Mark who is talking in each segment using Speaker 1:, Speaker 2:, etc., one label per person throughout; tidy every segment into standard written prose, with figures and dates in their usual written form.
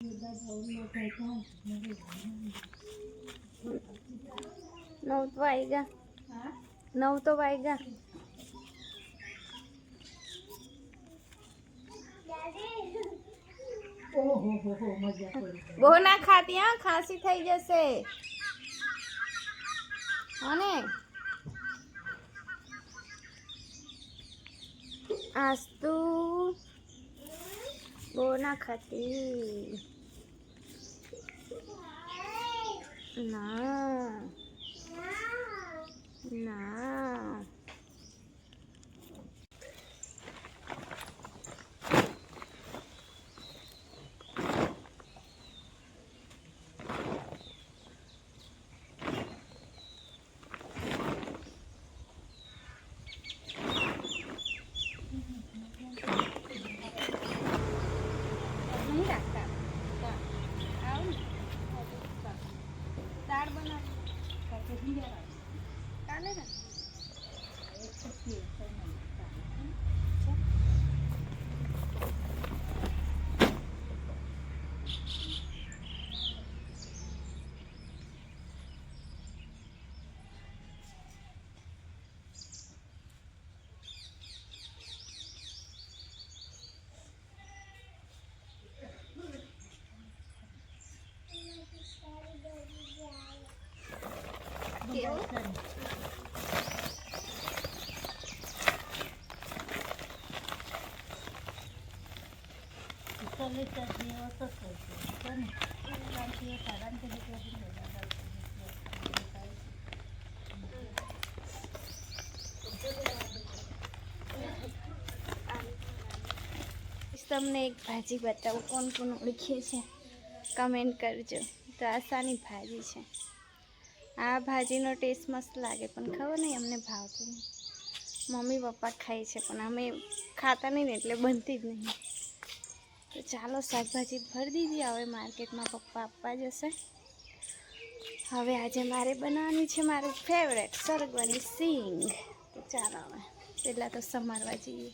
Speaker 1: नौ तो आएगा, 9 तो आएगा। બહુ ના ખાતી હા, ખાંસી થઈ જશે અને આજ તો બહુ ના ખાતી ના ના દાળ બનાવી કાલે ને તમને એક ભાજી બતાવું, કોણ કોણ ઓળખે છે કમેન્ટ કરજો। તો આસાની ભાજી છે। આ ભાજીનો ટેસ્ટ મસ્ત લાગે, પણ ખબર નહીં અમને ભાવતું નહીં। મમ્મી પપ્પા ખાય છે પણ અમે ખાતા નહીં ને એટલે બનતી જ નહીં। તો ચાલો શાકભાજી ભરી દીધી, હવે માર્કેટમાં પપ્પા આપવા જશે। હવે આજે મારે બનાવવાની છે મારું ફેવરેટ સરગવાની સિંગ। તો ચાલો હવે પહેલાં તો સમારવા જઈએ।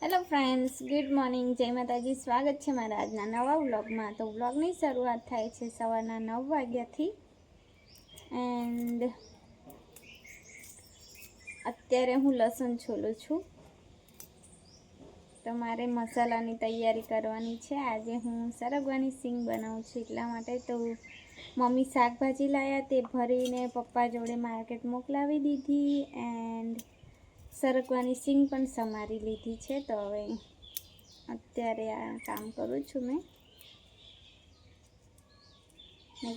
Speaker 1: હેલો ફ્રેન્ડ્સ, ગુડ મોર્નિંગ, જય માતાજી। સ્વાગત છે મારા આજના નવા વ્લોગમાં। તો વ્લોગની શરૂઆત થાય છે સવારના 9 વાગ્યાથી એન્ડ અત્યારે હું લસણ છોલું છું। તો મારે મસાલાની તૈયારી કરવાની છે। આજે હું સરગવાની સિંગ બનાવું છું એટલા માટે। તો મમ્મી શાકભાજી લાવ્યા, તે ભરીને પપ્પા જોડે માર્કેટ મોકલાવી દીધી એન્ડ સરગવાની સિંગ પણ સમારી લીધી છે। તો હવે અત્યારે આ કામ કરું છું મેં।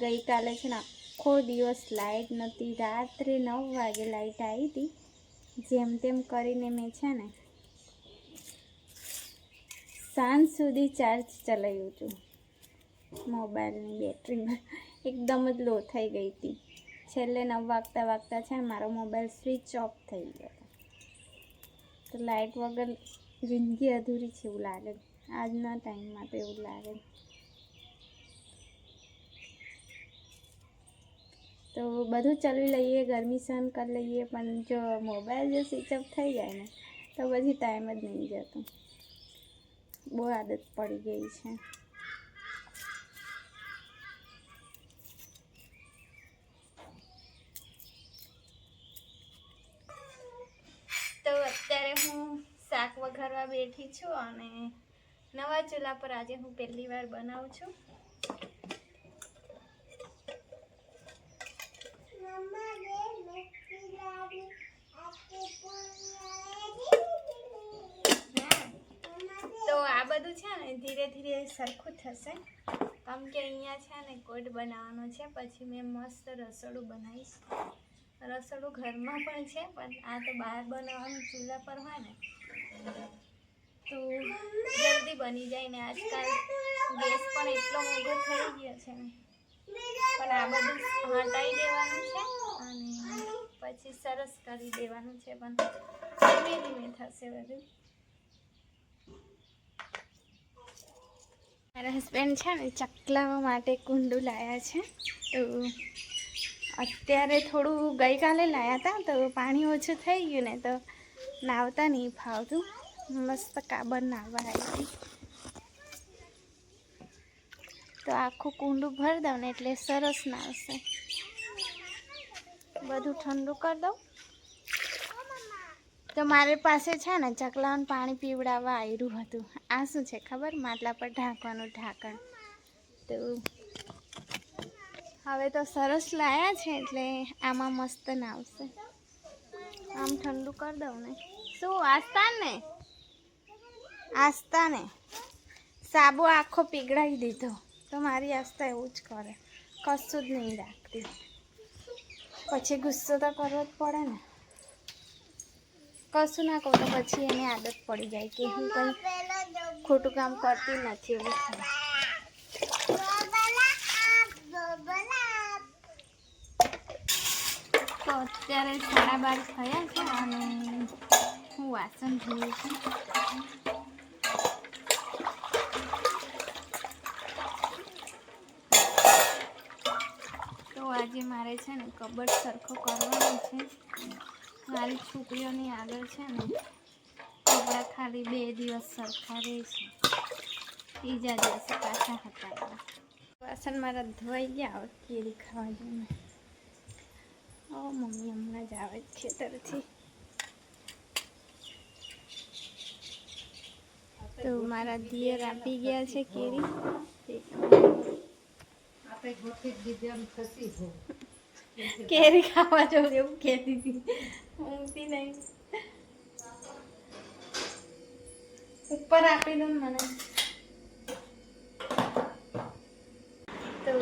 Speaker 1: ગઈકાલે છે ને આખો દિવસ લાઇટ નહોતી, રાત્રે 9 વાગે લાઇટ આવી હતી। જેમ તેમ કરીને મેં છે ને સાંજ સુધી ચાર્જ ચલાવ્યું હતું। મોબાઈલની બેટરીમાં એકદમ જ લો થઈ ગઈ હતી। છેલ્લે 9 વાગતા છે ને મારો મોબાઈલ સ્વિચ ઓફ થઈ ગયો। તો લાઇટ વગર જિંદગી અધૂરી છે એવું લાગે। આજના ટાઈમમાં તો એવું લાગે। તો બધું ચલાવી લઈએ, ગરમી સહન કરી લઈએ, પણ જો મોબાઈલ જો સ્વિચ ઓફ થઈ જાય ને તો પછી ટાઈમ જ નહીં જતો। બહુ આદત પડી ગઈ છે। તો અત્યારે હું શાક વઘારવા બેઠી છું અને નવા ચૂલા પર આજે હું પહેલી વાર બનાવું છું। તો આ બધું છે ને ધીરે ધીરે સરખું થશે, કેમ કે અહીંયા છે ને કોટ બનાવવાનો છે। પછી મેં મસ્ત રસોડું બનાવીશ। રસોડું ઘરમાં પણ છે, પણ આ તો બહાર બનાવવાનું ચૂલા પર હોય ને તો જલ્દી બની જાય ને। આજકાલ ગેસ પણ એટલો મોંઘો થઈ ગયો છે ને પણ આ બધું હટાઈ દેવાનું છે અને પછી સરસ કરી દેવાનું છે, પણ ધીમે ધીમે થશે બધું. મારા હસબન્ડ છે ને ચકલા માટે કુંડું લાવ્યા છે. તો અત્યારે થોડું ગઈકાલે લાવ્યા હતા, તો પાણી ઓછું થઈ ગયું ને તો નાવતા નહીં ફાવતું. મસ્ત કાબર નાવવા આવી. તો આખું કુંડું ભરી દઉં ને એટલે સરસ નાવશે. બધું ઠંડુ કરી દઉં. તો મારી પાસે છે ને ચકલાઓને પાણી પીવડાવવા આવ્યું હતું. આ શું છે ખબર? માટલા પર ઢાંકવાનું ઢાંકણ. તો હવે તો સરસ લાયા છે એટલે આમાં મસ્ત નાવશે. આમ ઠંડુ કરી દઉં ને. શું આસ્તા ને સાબુ આખો પીગળાવી દીધો. તો મારી આસ્તા એવું જ કરે, કશું જ નહીં રાખતી. પછી ગુસ્સો તો કરવો જ પડે ને. કશું ના કહું તો પછી એને આદત પડી જાય કે હું કંઈ ખોટું કામ કરતી નથી એવું થાય. તો અત્યારે 12:30 થયા છે અને હું વાસણ ધોઉં છું. તો આજે મારે છે ને કબડ સરખો કરવાનો છે. મારી છોકરીઓની આગળ છે ને કપડાં ખાલી 2 દિવસ સરખા રહે છે, ત્રીજા દિવસે પાછા હતા. વાસણ મારા ધોઈ ગયા. હવે કેરી ખાવા જઈને મમ્મી હમણાં જ આવે ખેતરથી. તો મારા દિયર આપી ગયા છે કેરી. કેરી ખાવા જવું એવું કહેતી હતી, ઊંઘતી નહીં. ઉપર આપી દો મને. તો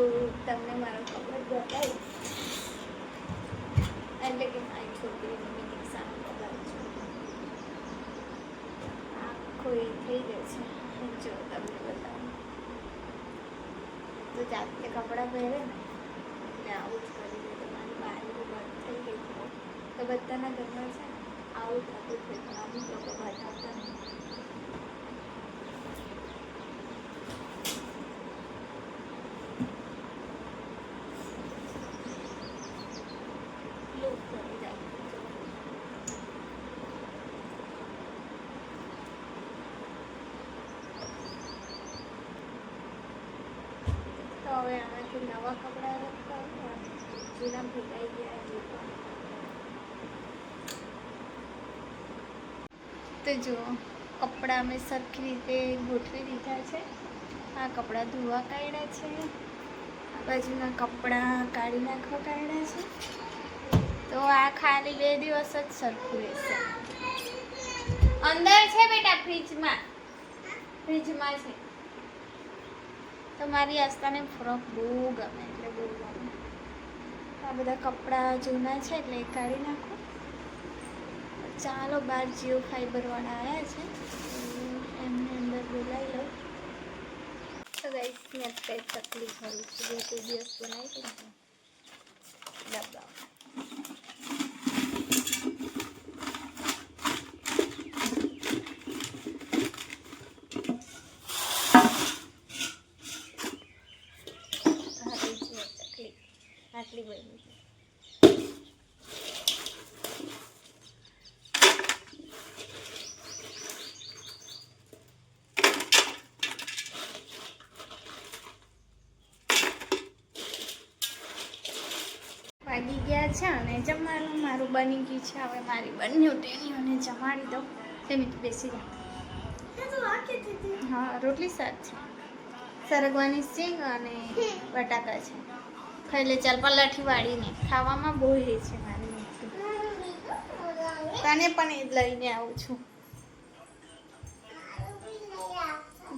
Speaker 1: તમને મારો કપડ બતાવીશ, એટલે કે મારી છોકરીની દીક્ષાનો કપડ છે. આખો એ થઈ ગયો છે. જો તમને બતાવું તો જાતે કપડાં પહેરે ને એટલે આવું જ કરી દે. તમારી બારી બંધ થઈ ગઈ તો બધાના ઘરમાં છે ને આવું થતું છે, પણ અમુક લોકો બતાવતા નહીં. તો હવે આમાંથી નવા કપડાં રદ કરું, જૂના ભેગાઈ ગયા એ પણ. તો જો કપડાં અમે સરખી રીતે ગોઠવી દીધા છે. આ કપડાં ધોવા કાઢ્યા છે, આ બાજુના કપડાં કાઢી નાખવા કાઢ્યા છે. તો આ ખાલી 2 દિવસ જ સરખું રહેશે. અંદર છે બેટા, ફ્રીજમાં છે. તો મારી આસ્તાને ફ્રોક બહુ ગમે, એટલે બહુ ગમે. આ બધા કપડાં જૂના છે એટલે કાઢી નાખો. ચાલો, બહાર જીઓ ફાઈબરવાળા આવ્યા છે, એમને અંદર બોલાવી લઉં. તો ગાઈસ મેં અત્યારે તકલીફ કરું છું. 2 દિવસ બનાવી દીધું ડબ્બા. આટલી બની છે. વાગી ગયા છે અને જમવાનું મારું બની ગયું છે. હવે મારી બંને ટેણીઓને જમાડી દઉં. તેમ બેસી જાઓ. હા, રોટલી શાક છે, સરગવાની સિંગ અને બટાકા છે. ખાઈ લે ચાલ, પલાઠી વાળીને. ખાવામાં બહુ એ છે મારી મોટી. તને પણ એ જ લઈને આવું છું.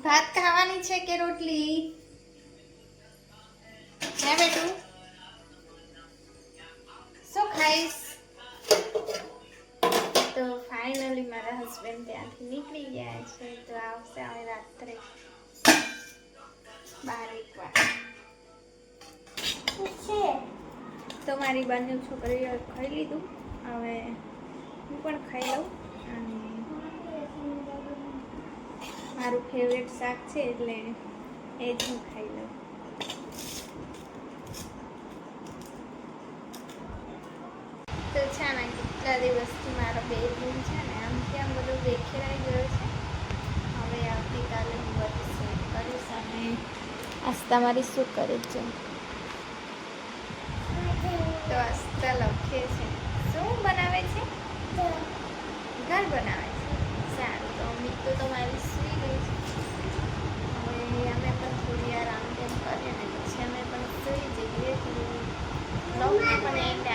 Speaker 1: ભાત ખાવાની છે કે રોટલી? હે બેટું, શું ખાઈશ? તો ફાઇનલી મારા હસબન્ડ ત્યાંથી નીકળી ગયા છે. તો આવશે હવે રાત્રે 12-1 વાગે. તો મારી બંને છોકરીઓ ખાઈ લીધું. હવે હું પણ ખાઈ લઉં. અને મારું ફેવરેટ શાક છે એટલે એ જ હું ખાઈ લઉં. તો છે ને કેટલા દિવસથી મારો બેડરૂમ છે ને આમ ત્યાં બધું વેખેરાઈ ગયો છે. હવે આવતીકાલે હું બધું સેટ કરીશ. અને આસ્તા મારી શું કરે છે તો આસ્તા લખે છે. શું બનાવે છે? ઘર બનાવે છે. સારું, તો મીતુ તો મારી સૂઈ ગઈ છે. હવે અમે પણ થોડી આરામ તેમ કરીએ ને પછી અમે પણ સૂઈ જઈએ. તો બ્લોગને પણ એન્ડ